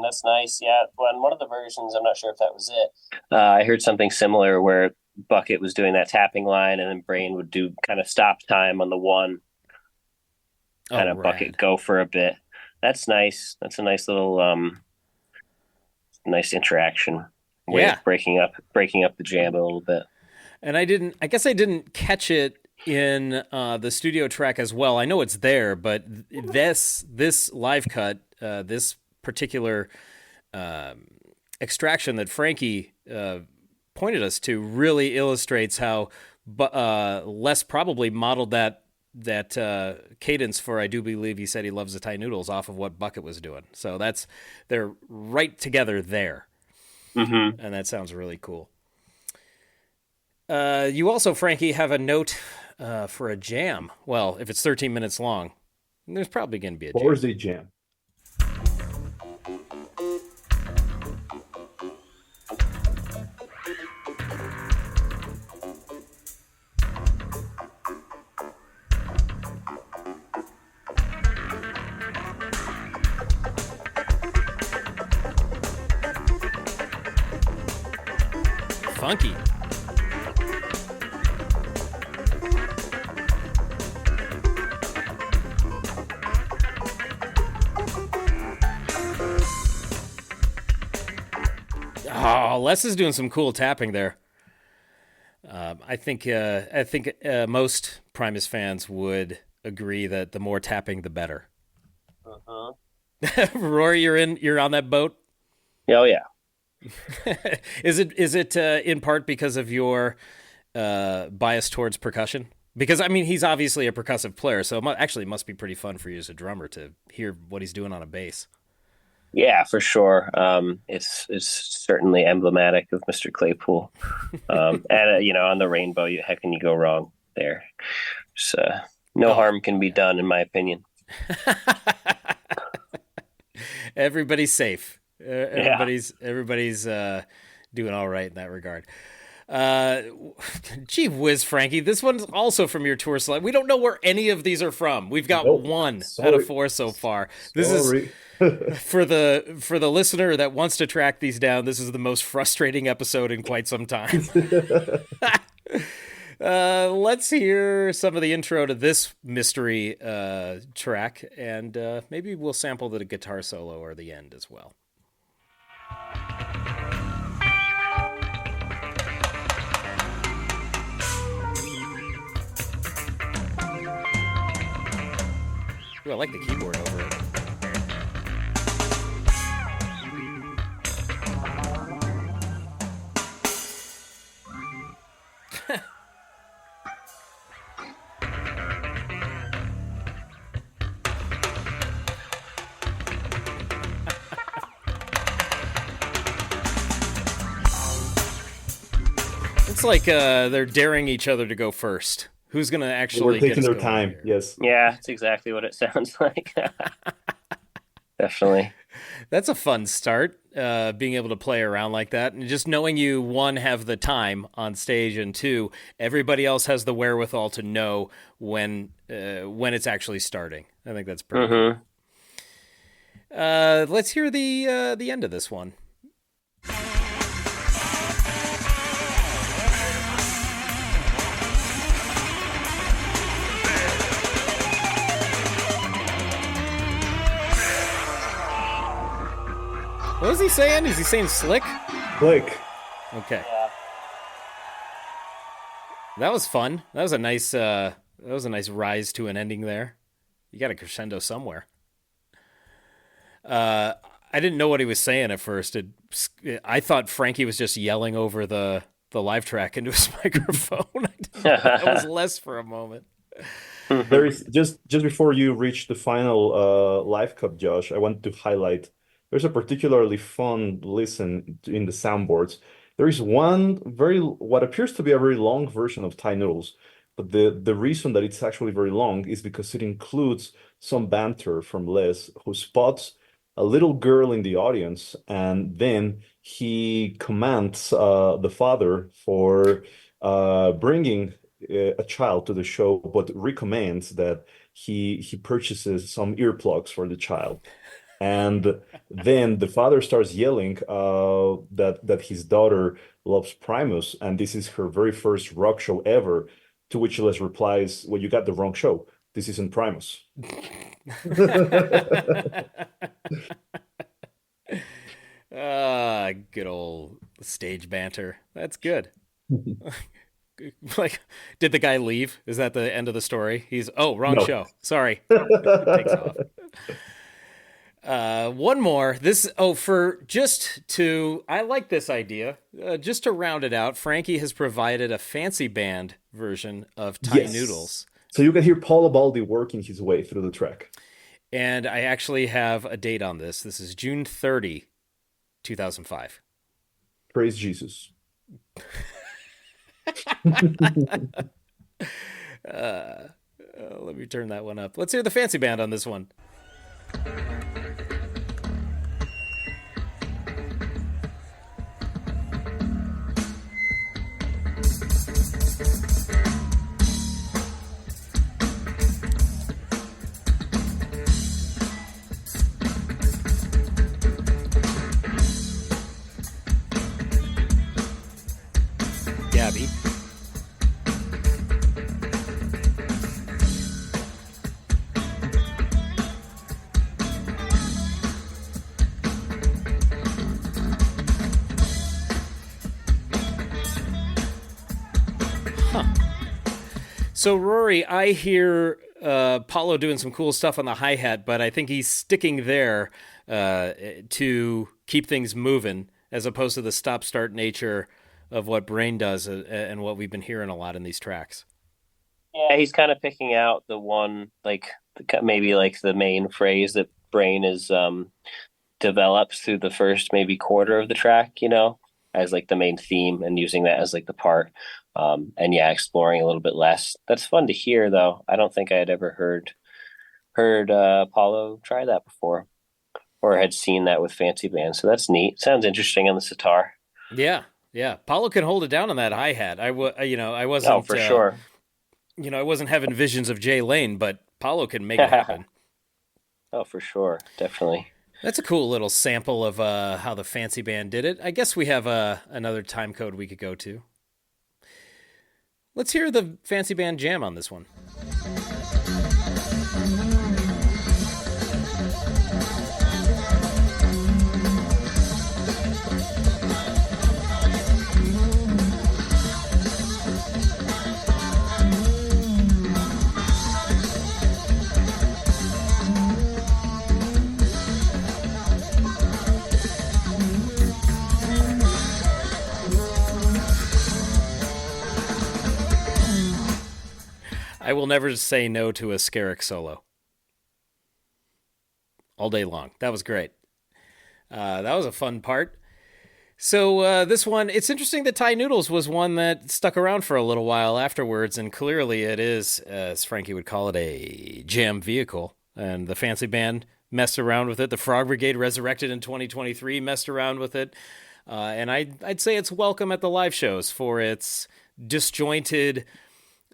That's nice. Yeah. Well, in one of the versions, I'm not sure if that was it. I heard something similar where Bucket was doing that tapping line, and then Brain would do kind of stop time on the one. Kind of Bucket go for a bit. That's nice. That's a nice little nice interaction. Way of breaking up the jam a little bit. And I guess I didn't catch it in the studio track as well. I know it's there, but this live cut, this particular extraction that Frankie pointed us to really illustrates how Les probably modeled that cadence for I Do Believe He Said He Loves the Thai Noodles off of what Bucket was doing. So they're right together there. Mm-hmm. And that sounds really cool. You also, Frankie, have a note for a jam. Well, if it's 13 minutes long, there's probably going to be a jam. Thursday jam. Funky. Oh, Les is doing some cool tapping there. I think most Primus fans would agree that the more tapping, the better. Rory, you're on that boat? Oh yeah. Is it in part because of your bias towards percussion? Because I mean, he's obviously a percussive player, so it must be pretty fun for you as a drummer to hear what he's doing on a bass. Yeah, for sure. It's certainly emblematic of Mr. Claypool, and on the rainbow, how can you go wrong there? So no harm can be done, in my opinion. Everybody's safe. Everybody's doing all right in that regard. Gee whiz, Frankie, this one's also from your tour slide. We don't know where any of these are from. We've got one out of four so far. This is for the listener that wants to track these down. This is the most frustrating episode in quite some time. Let's hear some of the intro to this mystery track, and maybe we'll sample the guitar solo or the end as well. Ooh, I like the keyboard over it. It's like they're daring each other to go first. Who's going to actually We're taking get their time, here? yes. Yeah, it's exactly what it sounds like. Definitely. That's a fun start, being able to play around like that. And just knowing you, one, have the time on stage, and two, everybody else has the wherewithal to know when it's actually starting. I think that's pretty cool. Let's hear the end of this one. What was he saying? Is he saying slick? Slick. Okay. Yeah. That was fun. That was a nice rise to an ending there. You got a crescendo somewhere. I didn't know what he was saying at first. I thought Frankie was just yelling over the live track into his microphone. I was less for a moment. There is just before you reach the final live cut, Josh, I want to highlight there's a particularly fun listen in the soundboards. There is one what appears to be a very long version of Thai Noodles, but the reason that it's actually very long is because it includes some banter from Les, who spots a little girl in the audience, and then he commands the father for bringing a child to the show, but recommends that he purchases some earplugs for the child. And then the father starts yelling that his daughter loves Primus, and this is her very first rock show ever, to which Les replies, well, you got the wrong show. This isn't Primus. Good old stage banter. That's good. Like, did the guy leave? Is that the end of the story? Wrong No. show. Sorry. Takes off. One more. I like this idea. Just to round it out, Frankie has provided a fancy band version of Thai Noodles. So you can hear Paul Abaldi working his way through the track. And I actually have a date on this. This is June 30, 2005. Praise Jesus. Let me turn that one up. Let's hear the fancy band on this one. Gabby. So, Rory, I hear Paulo doing some cool stuff on the hi-hat, but I think he's sticking there to keep things moving, as opposed to the stop-start nature of what Brain does and what we've been hearing a lot in these tracks. Yeah, he's kind of picking out the one, maybe the main phrase that Brain is develops through the first maybe quarter of the track, as the main theme, and using that as the part. Exploring a little bit less. That's fun to hear, though. I don't think I had ever heard Paulo try that before, or had seen that with fancy bands. So that's neat. Sounds interesting on the sitar. Yeah. Paulo can hold it down on that hi-hat. I wasn't. Oh, for sure. I wasn't having visions of Jay Lane, but Paulo can make it happen. Oh, for sure, definitely. That's a cool little sample of how the fancy band did it. I guess we have another time code we could go to. Let's hear the fancy band jam on this one. I will never say no to a Skerrick solo. All day long. That was great. That was a fun part. So this one, it's interesting that Thai Noodles was one that stuck around for a little while afterwards, and clearly it is, as Frankie would call it, a jam vehicle. And the fancy band messed around with it. The Frog Brigade, resurrected in 2023, messed around with it. And I'd say it's welcome at the live shows for its disjointed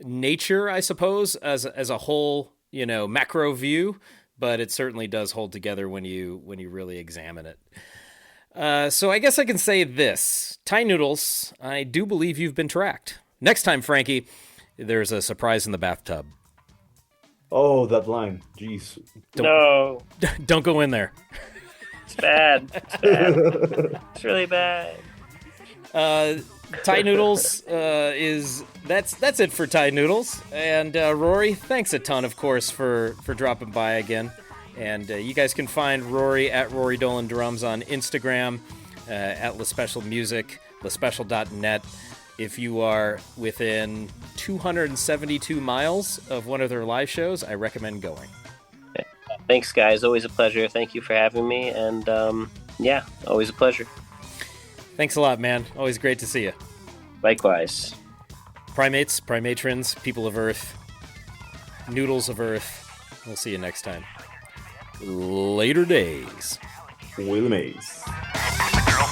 nature, I suppose, as a whole, macro view, but it certainly does hold together when you really examine it. So I guess I can say this. Thai Noodles, I do believe you've been tracked. Next time, Frankie, there's a surprise in the bathtub. Oh, that line. Jeez. No. Don't go in there. It's bad. It's bad. It's really bad. Thai Noodles that's it for Thai Noodles. And Rory, thanks a ton, of course, for dropping by again. And you guys can find Rory at Rory Dolan Drums on Instagram, at Lespecial Music, lespecial.net. If you are within 272 miles of one of their live shows, I recommend going. Thanks, guys. Always a pleasure. Thank you for having me. And always a pleasure. Thanks a lot, man. Always great to see you. Likewise. Primates, primatrons, people of Earth, noodles of Earth. We'll see you next time. Later days. Will Mays. The girls